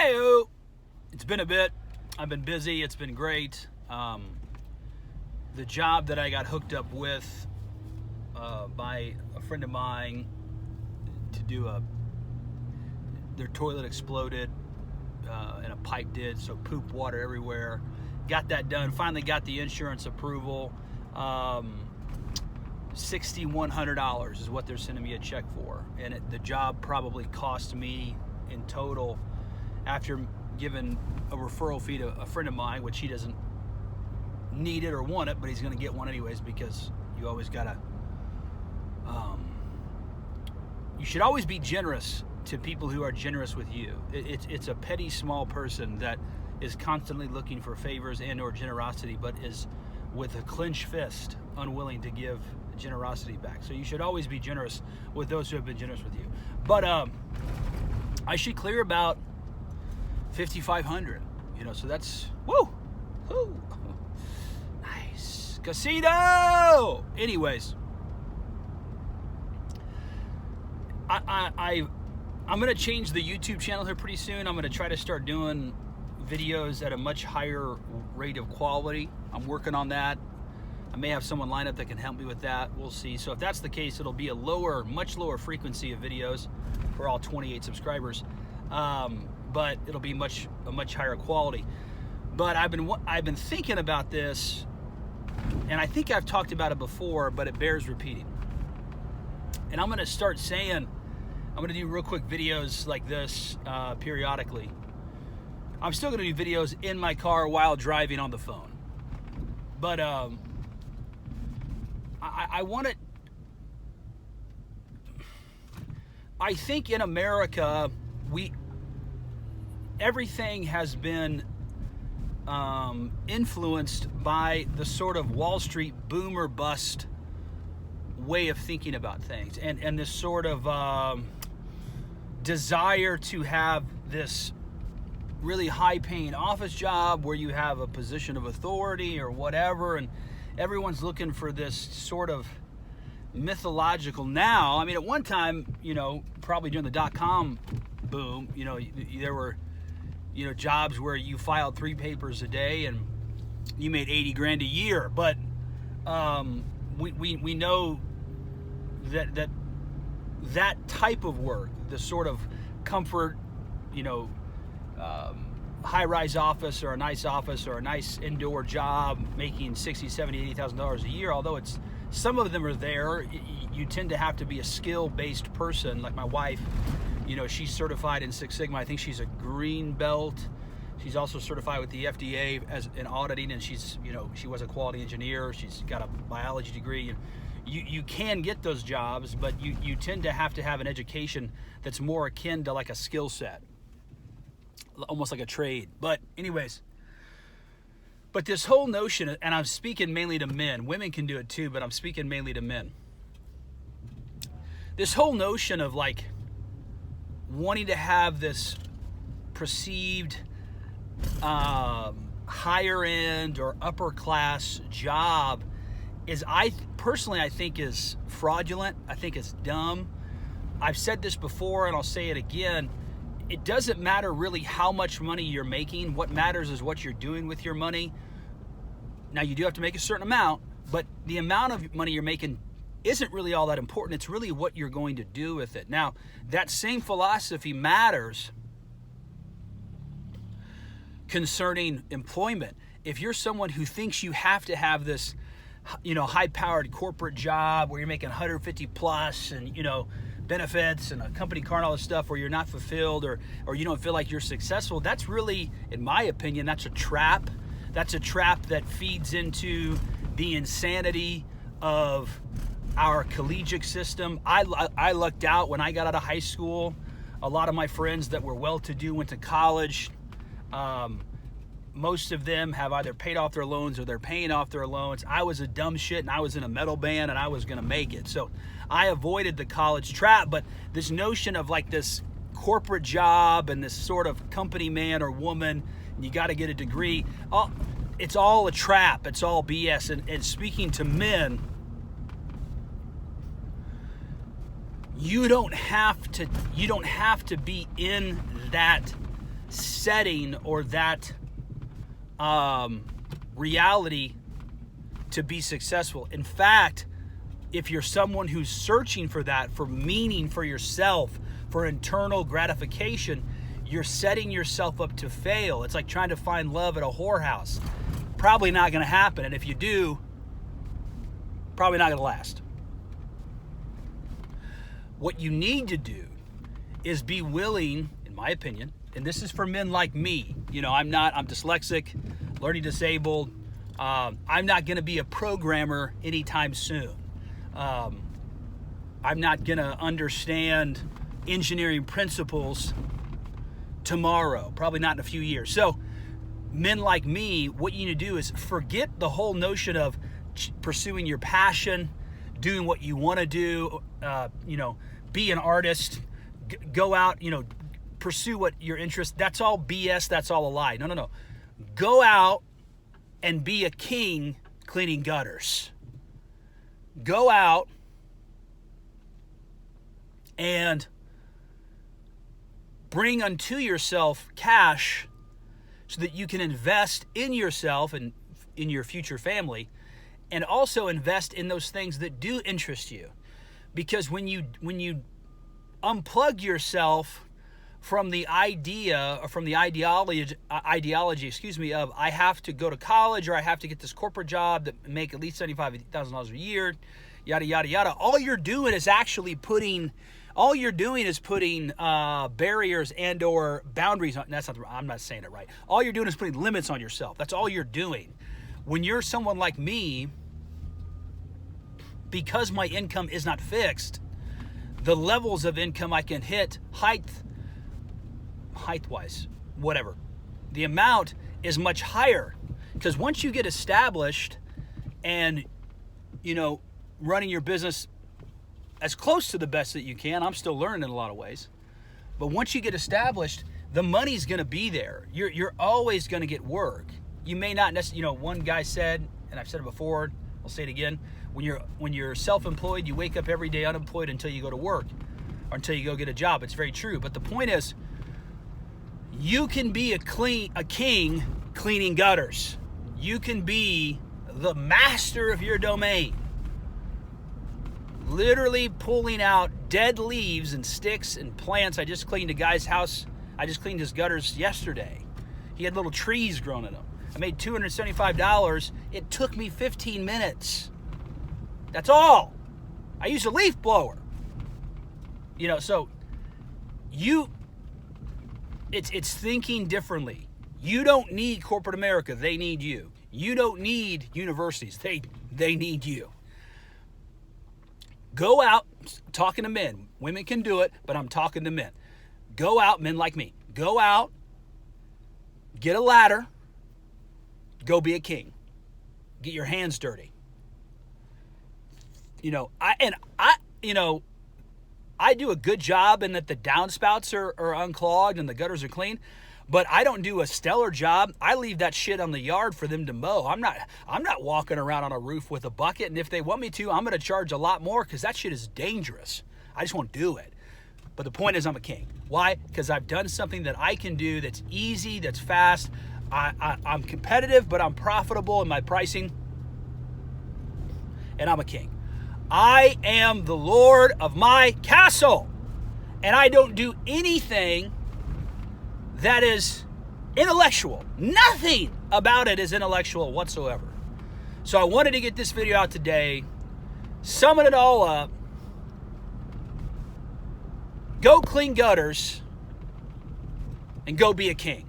Hey, it's been a bit. I've been busy. It's been great. The job that I got hooked up with by a friend of mine to do their toilet exploded and a pipe did, so poop water everywhere. Got that done. Finally got the insurance approval. $6,100 is what they're sending me a check for, and the job probably cost me in total, after giving a referral fee to a friend of mine, which he doesn't need it or want it, but he's going to get one anyways, because you always gotta you should always be generous to people who are generous with you. It's a petty small person that is constantly looking for favors and or generosity, but is with a clenched fist unwilling to give generosity back. So you should always be generous with those who have been generous with you. But I should clear about 5,500, so that's woo, nice casino. Anyways, I'm gonna change the YouTube channel here pretty soon. I'm gonna try to start doing videos at a much higher rate of quality. I'm working on that. I may have someone lined up that can help me with that. We'll see. So if that's the case, it'll be a much lower frequency of videos for all 28 subscribers, but it'll be a much higher quality. But I've been thinking about this, and I think I've talked about it before, but it bears repeating. And I'm gonna start saying, I'm gonna do real quick videos like this periodically. I'm still gonna do videos in my car while driving on the phone, but I want it. I think in America, everything has been influenced by the sort of Wall Street boom or bust way of thinking about things, and this sort of desire to have this really high-paying office job where you have a position of authority or whatever, and everyone's looking for this sort of mythological now. I mean, at one time, probably during the dot-com boom, there were, jobs where you filed 3 papers a day and you made 80 grand a year. But we know that type of work, the sort of comfort, high-rise office or a nice indoor job making $60,000, $70,000, $80,000 a year, although some of them are there, you tend to have to be a skill-based person. Like my wife, she's certified in Six Sigma. I think she's a green belt. She's also certified with the FDA as in auditing, and she was a quality engineer. She's got a biology degree. You can get those jobs, but you tend to have an education that's more akin to like a skill set, almost like a trade. But anyways, this whole notion, and I'm speaking mainly to men, women can do it too, but I'm speaking mainly to men. This whole notion of like wanting to have this perceived higher end or upper class job I think is fraudulent. I think it's dumb. I've said this before and I'll say it again. It doesn't matter really how much money you're making. What matters is what you're doing with your money. Now, you do have to make a certain amount, but the amount of money you're making isn't really all that important. It's really what you're going to do with it. Now, that same philosophy matters concerning employment. If you're someone who thinks you have to have this, high-powered corporate job where you're making 150 plus and, benefits and a company car and all this stuff where you're not fulfilled or you don't feel like you're successful, that's really, in my opinion, that's a trap. That's a trap that feeds into the insanity of our collegiate system. I lucked out when I got out of high school. A lot of my friends that were well-to-do went to college. Most of them have either paid off their loans or they're paying off their loans. I was a dumb shit and I was in a metal band and I was going to make it. So I avoided the college trap, but this notion of like this corporate job and this sort of company man or woman, you got to get a degree, it's all a trap. It's all BS. And speaking to men, you don't have to be in that setting or that reality to be successful. In fact, if you're someone who's searching for that, for meaning for yourself, for internal gratification, you're setting yourself up to fail. It's like trying to find love at a whorehouse. Probably not going to happen. And if you do, probably not going to last. What you need to do is be willing, in my opinion, and this is for men like me. You know, I'm dyslexic, learning disabled. I'm not going to be a programmer anytime soon. I'm not going to understand engineering principles tomorrow, probably not in a few years. So men like me, what you need to do is forget the whole notion of pursuing your passion, doing what you want to do, be an artist, go out, pursue what your interest. That's all BS. That's all a lie. No. Go out and be a king cleaning gutters. Go out and bring unto yourself cash so that you can invest in yourself and in your future family, and also invest in those things that do interest you. Because when you unplug yourself from the idea or from the ideology, of I have to go to college or I have to get this corporate job that make at least $75,000 a year, yada yada yada. All you're doing is putting barriers and or boundaries on. I'm not saying it right. All you're doing is putting limits on yourself. That's all you're doing. When you're someone like me, because my income is not fixed, the levels of income I can hit height-wise, whatever, the amount is much higher. Because once you get established and, running your business as close to the best that you can, I'm still learning in a lot of ways, but once you get established, the money's going to be there. You're always going to get work. You may not necessarily, one guy said, and I've said it before, I'll say it again, when you're self-employed, you wake up every day unemployed until you go to work or until you go get a job. It's very true. But the point is, you can be a king cleaning gutters. You can be the master of your domain. Literally pulling out dead leaves and sticks and plants. I just cleaned a guy's house. I just cleaned his gutters yesterday. He had little trees growing in them. I made $275. It took me 15 minutes. That's all. I used a leaf blower. So it's thinking differently. You don't need corporate America. They need you. You don't need universities. They need you. Go out, talking to men. Women can do it, but I'm talking to men. Go out, men like me. Go out, get a ladder, go be a king. Get your hands dirty. I do a good job in that the downspouts are unclogged and the gutters are clean, but I don't do a stellar job. I leave that shit on the yard for them to mow. I'm not walking around on a roof with a bucket, and if they want me to, I'm going to charge a lot more because that shit is dangerous. I just won't do it. But the point is, I'm a king. Why? Because I've done something that I can do that's easy, that's fast. I'm competitive, but I'm profitable in my pricing, and I'm a king. I am the Lord of my castle, and I don't do anything that is intellectual. Nothing about it is intellectual whatsoever. So I wanted to get this video out today, summing it all up. Go clean gutters and go be a king.